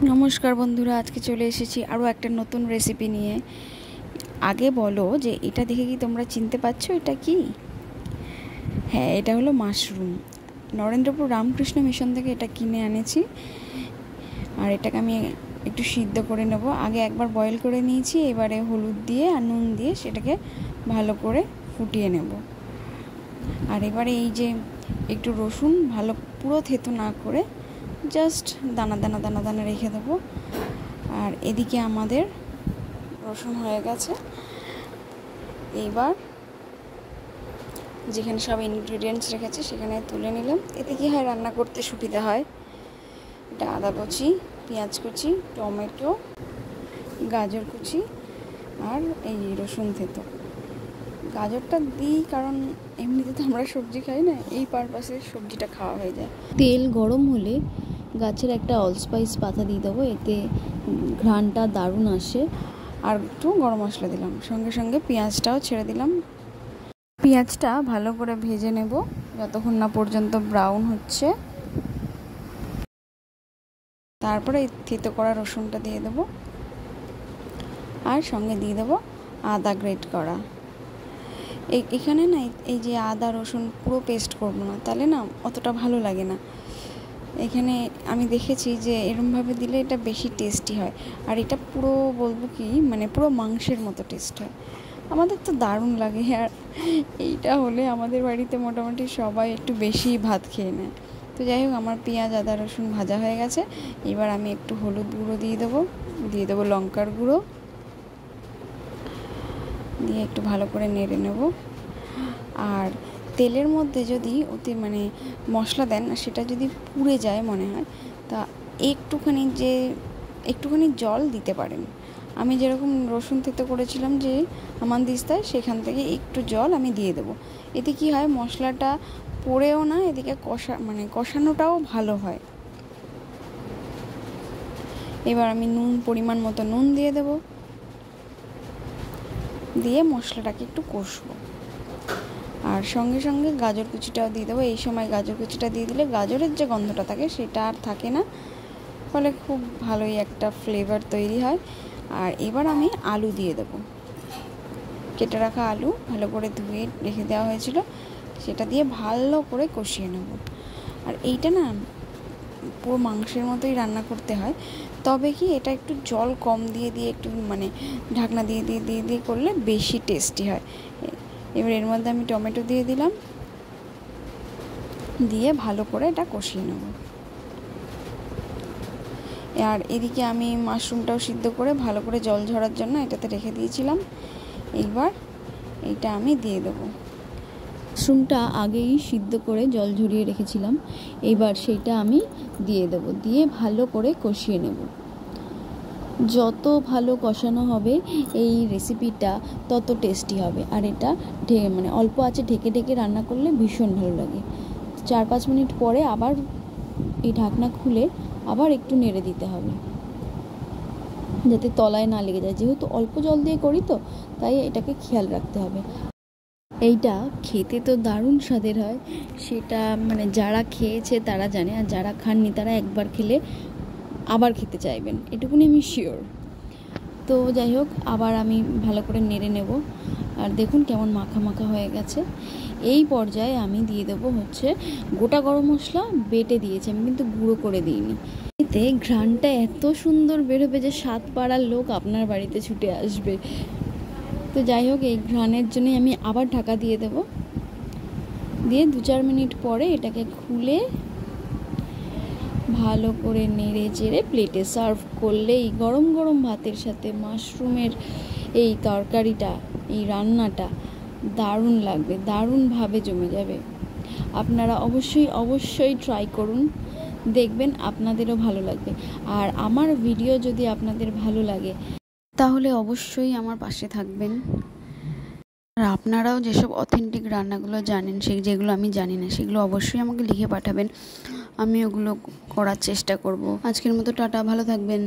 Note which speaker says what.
Speaker 1: নমস্কার বন্ধুরা, আজকে চলে এসেছি আরও একটা নতুন রেসিপি নিয়ে। আগে বলো যে এটা দেখে কি তোমরা চিনতে পারছো এটা কি? হ্যাঁ, এটা হলো মাশরুম। নরেন্দ্রপুর রামকৃষ্ণ মিশন থেকে এটা কিনে আনেছি। আর এটাকে আমি একটু সিদ্ধ করে নেব। আগে একবার বয়েল করে নিয়েছি, এবারে হলুদ দিয়ে আর নুন দিয়ে সেটাকে ভালো করে ফুটিয়ে নেব। আর এবারে এই যে একটু রসুন ভালো পুরো থেতো না করে জাস্ট দানা দানা দানা দানা রেখে দেবো। আর এদিকে আমাদের রসুন হয়ে গেছে। এইবার যেখানে সব ইনগ্রিডিয়েন্টস রেখেছি সেখানে তুলে নিলাম। এতে কি হয়, রান্না করতে সুবিধা হয়। এটা আদা কুচি, পেঁয়াজ কুচি, টমেটো, গাজর কুচি আর এই রসুন থেতো। গাজরটা দিই কারণ এমনিতে তো আমরা সবজি খাই না, এই পারপাসে সবজিটা খাওয়া হয়ে যায়। তেল গরম হলে গাছের একটা অলস্পাইস পাতা দিয়ে দেবো, এতে ঘ্রাণটা দারুণ আসে। আর একটু গরম মশলা দিলাম, সঙ্গে সঙ্গে পেঁয়াজটাও ছেড়ে দিলাম। পেঁয়াজটা ভালো করে ভেজে নেব যতক্ষণ না পর্যন্ত ব্রাউন হচ্ছে। তারপরে থেতো করা রসুনটা দিয়ে দেবো আর সঙ্গে দিয়ে দেবো আদা গ্রেট করা। এখানে না এই যে আদা রসুন পুরো পেস্ট করবো না, তাহলে না অতটা ভালো লাগে না। এখানে আমি দেখেছি যে এরমভাবে দিলে এটা বেশি টেস্টি হয়। আর এটা পুরো বলবো কি মানে পুরো মাংসের মতো টেস্ট হয়। আমাদের তো দারুণ লাগে। আর এইটা হলে আমাদের বাড়িতে মোটামুটি সবাই একটু বেশি ভাত খেয়ে নেয়। তো যাই হোক, আমার পেঁয়াজ আদা রসুন ভাজা হয়ে গেছে। এবার আমি একটু হলুদ গুঁড়ো দিয়ে দেবো লঙ্কার গুঁড়ো দিয়ে একটু ভালো করে নেড়ে নেব। আর তেলের মধ্যে যদি ওতে মানে মশলা দেন না, সেটা যদি পুড়ে যায় মনে হয়, তা একটুখানি জল দিতে পারেন। আমি যেরকম রসুন থেতো করেছিলাম যে হামানদিস্তায়, সেখান থেকে একটু জল আমি দিয়ে দেবো। এতে কি হয়, মশলাটা পড়েও না, এদিকে কষানোটাও ভালো হয়। এবার আমি পরিমাণ মতো নুন দিয়ে দেবো, দিয়ে মশলাটাকে একটু কষবো। আর সঙ্গে সঙ্গে গাজর কুচিটাও দিয়ে দেবো। এই সময় গাজর কুচিটা দিয়ে দিলে গাজরের যে গন্ধটা থাকে সেটা আর থাকে না, ফলে খুব ভালোই একটা ফ্লেভার তৈরি হয়। আর এবার আমি আলু দিয়ে দেবো, কেটে রাখা আলু ভালো করে ধুয়ে রেখে দেওয়া হয়েছিল, সেটা দিয়ে ভালো করে কষিয়ে নেব। আর এইটা না পুরো মাংসের মতোই রান্না করতে হয়, তবে কি এটা একটু জল কম দিয়ে একটু ঢাকনা দিয়ে করলে বেশি টেস্টি হয়। এবার এর মধ্যে আমি টমেটো দিয়ে দিলাম, দিয়ে ভালো করে এটা কষিয়ে নেব। আর এদিকে আমি মাশরুমটাও সিদ্ধ করে ভালো করে জল ঝরার জন্য এটাতে রেখে দিয়েছিলাম। এইবার এইটা আমি দিয়ে দেবো। মাশরুমটা আগেই সিদ্ধ করে জল ঝরিয়ে রেখেছিলাম, এইবার সেইটা আমি দিয়ে দেবো, দিয়ে ভালো করে কষিয়ে নেব। যত ভালো কষানো হবে এই রেসিপিটা তত টেস্টি হবে। আর এটা অল্প আঁচে ঢেকে ঢেকে রান্না করলে ভীষণ ভালো লাগে। 4-5 মিনিট পরে আবার এই ঢাকনা খুলে আবার একটু নেড়ে দিতে হবে, যাতে তলায় না লেগে যায়। যেহেতু অল্প জল দিয়ে করি তো, তাই এটাকে খেয়াল রাখতে হবে। এইটা খেতে তো দারুণ স্বাদের হয়, সেটা যারা খেয়েছে তারা জানে, আর যারা খাননি তারা একবার খেলে আবার খেতে চাইবেন, এটুকুনি আমি শিওর। তো যাই হোক, আবার আমি ভালো করে নেড়ে নেব। আর দেখুন কেমন মাখা মাখা হয়ে গেছে। এই পর্যায়ে আমি দিয়ে দেবো গোটা গরম মশলা বেটে দিয়েছি, আমি কিন্তু গুঁড়ো করে দিইনি। এতে ঘ্রাণটা এত সুন্দর বেরোবে যে 7 পাড়ার লোক আপনার বাড়িতে ছুটে আসবে। তো যাই হোক, এই ঘ্রাণের জন্যই আমি আবার ঢাকা দিয়ে দেব, দিয়ে 2-4 মিনিট পরে এটাকে খুলে ভালো করে নেড়ে চেড়ে প্লেটে সার্ভ করলেই গরম গরম ভাতের সাথে মাশরুমের এই তরকারিটা, এই রান্নাটা দারুণ লাগবে, দারুণভাবে জমে যাবে। আপনারা অবশ্যই ট্রাই করুন, দেখবেন আপনাদেরও ভালো লাগবে। আর আমার ভিডিও যদি আপনাদের ভালো লাগে তাহলে অবশ্যই আমার পাশে থাকবেন। আর আপনারাও যেসব অথেন্টিক রান্নাগুলো জানেন, যেগুলো আমি জানি না, সেগুলো অবশ্যই আমাকে লিখে পাঠাবেন, আমি ওগুলো করার চেষ্টা করব। আজকের মতো টাটা, ভালো থাকবেন।